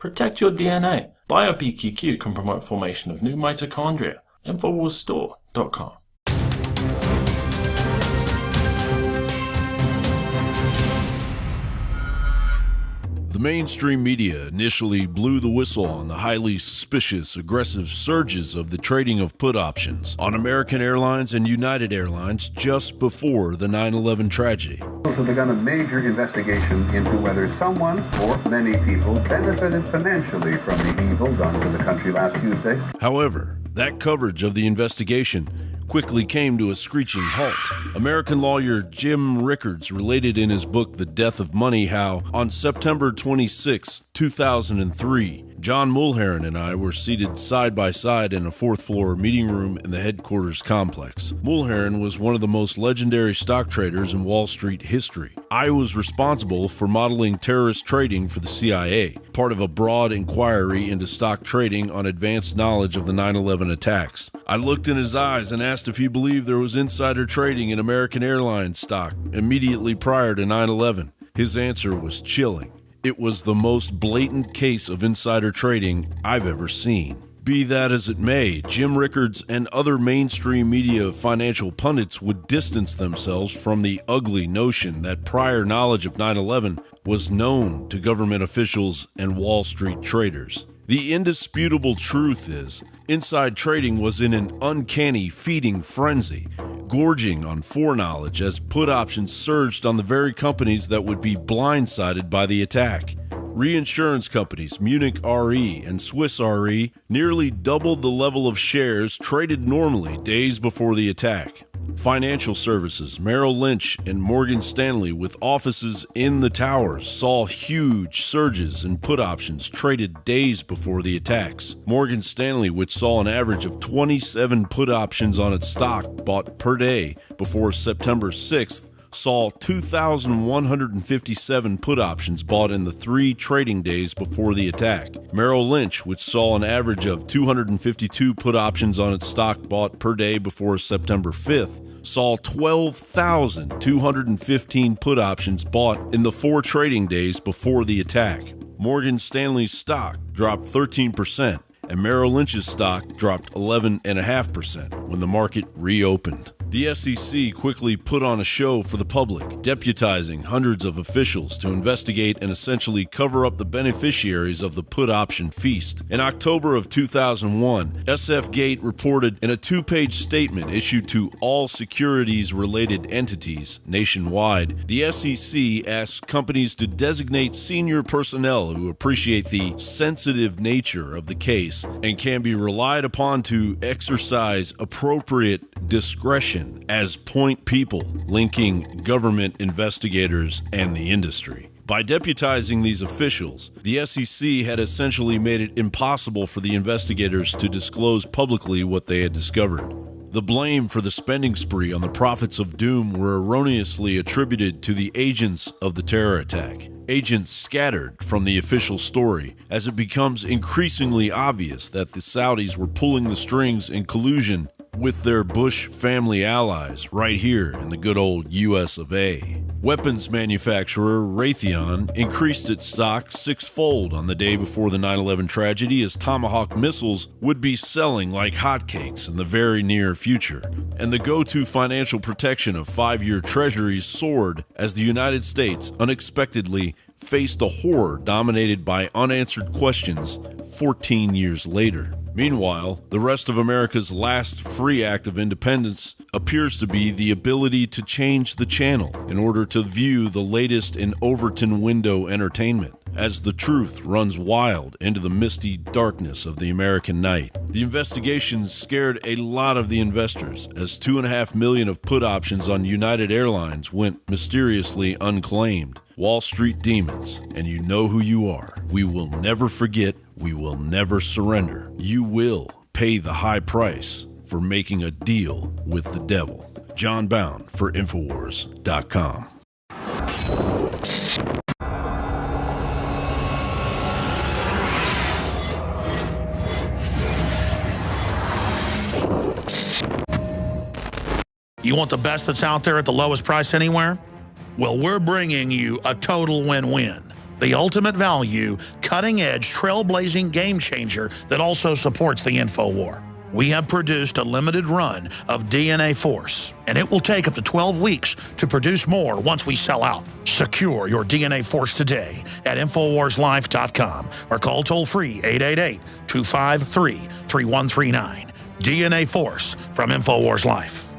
Protect your DNA. BioPQQ can promote formation of new mitochondria. Infowarsstore.com. The mainstream media initially blew the whistle on the highly suspicious, aggressive surges of the trading of put options on American Airlines and United Airlines just before the 9/11 tragedy. Have begun a major investigation into whether someone or many people benefited financially from the evil done to the country last Tuesday. However, that coverage of the investigation quickly came to a screeching halt. American lawyer Jim Rickards related in his book The Death of Money how, on September 26, 2003, John Mulhern and I were seated side by side in a fourth-floor meeting room in the headquarters complex. Mulhern was one of the most legendary stock traders in Wall Street history. I was responsible for modeling terrorist trading for the CIA, part of a broad inquiry into stock trading on advanced knowledge of the 9/11 attacks. I looked in his eyes and asked if he believed there was insider trading in American Airlines stock immediately prior to 9/11. His answer was chilling. It was the most blatant case of insider trading I've ever seen. Be that as it may, Jim Rickards and other mainstream media financial pundits would distance themselves from the ugly notion that prior knowledge of 9/11 was known to government officials and Wall Street traders. The indisputable truth is, inside trading was in an uncanny feeding frenzy, gorging on foreknowledge as put options surged on the very companies that would be blindsided by the attack. Reinsurance companies Munich Re and Swiss Re nearly doubled the level of shares traded normally days before the attack. Financial services Merrill, Lynch, and Morgan Stanley with offices in the towers saw huge surges in put options traded days before the attacks. Morgan Stanley, which saw an average of 27 put options on its stock bought per day before September 6th, saw 2,157 put options bought in the 3 trading days before the attack. Merrill Lynch, which saw an average of 252 put options on its stock bought per day before September 5th, saw 12,215 put options bought in the 4 trading days before the attack. Morgan Stanley's stock dropped 13%, and Merrill Lynch's stock dropped 11.5% when the market reopened. The SEC quickly put on a show for the public, deputizing hundreds of officials to investigate and essentially cover up the beneficiaries of the put option feast. In October of 2001, SFGATE reported in a 2-page statement issued to all securities-related entities nationwide, the SEC asked companies to designate senior personnel who appreciate the sensitive nature of the case and can be relied upon to exercise appropriate discretion as point people linking government investigators and the industry. By deputizing these officials, the SEC had essentially made it impossible for the investigators to disclose publicly what they had discovered. The blame for the spending spree on the prophets of doom were erroneously attributed to the agents of the terror attack. Agents scattered from the official story as it becomes increasingly obvious that the Saudis were pulling the strings in collusion with their Bush family allies right here in the good old US of A. Weapons manufacturer Raytheon increased its stock 6-fold on the day before the 9/11 tragedy as Tomahawk missiles would be selling like hotcakes in the very near future, and the go-to financial protection of 5-year treasuries soared as the United States unexpectedly faced a horror dominated by unanswered questions 14 years later. Meanwhile, the rest of America's last free act of independence appears to be the ability to change the channel in order to view the latest in Overton window entertainment, as the truth runs wild into the misty darkness of the American night. The investigation scared a lot of the investors, as 2.5 million of put options on United Airlines went mysteriously unclaimed. Wall Street demons, and you know who you are. We will never forget. We will never surrender. You will pay the high price for making a deal with the devil. John Bound for Infowars.com. You want the best that's out there at the lowest price anywhere? Well, we're bringing you a total win-win. The ultimate value cutting-edge, trailblazing game changer that also supports the InfoWar. We have produced a limited run of DNA Force, and it will take up to 12 weeks to produce more once we sell out. Secure your DNA Force today at InfoWarsLife.com or call toll-free 888-253-3139. DNA Force from InfoWars Life.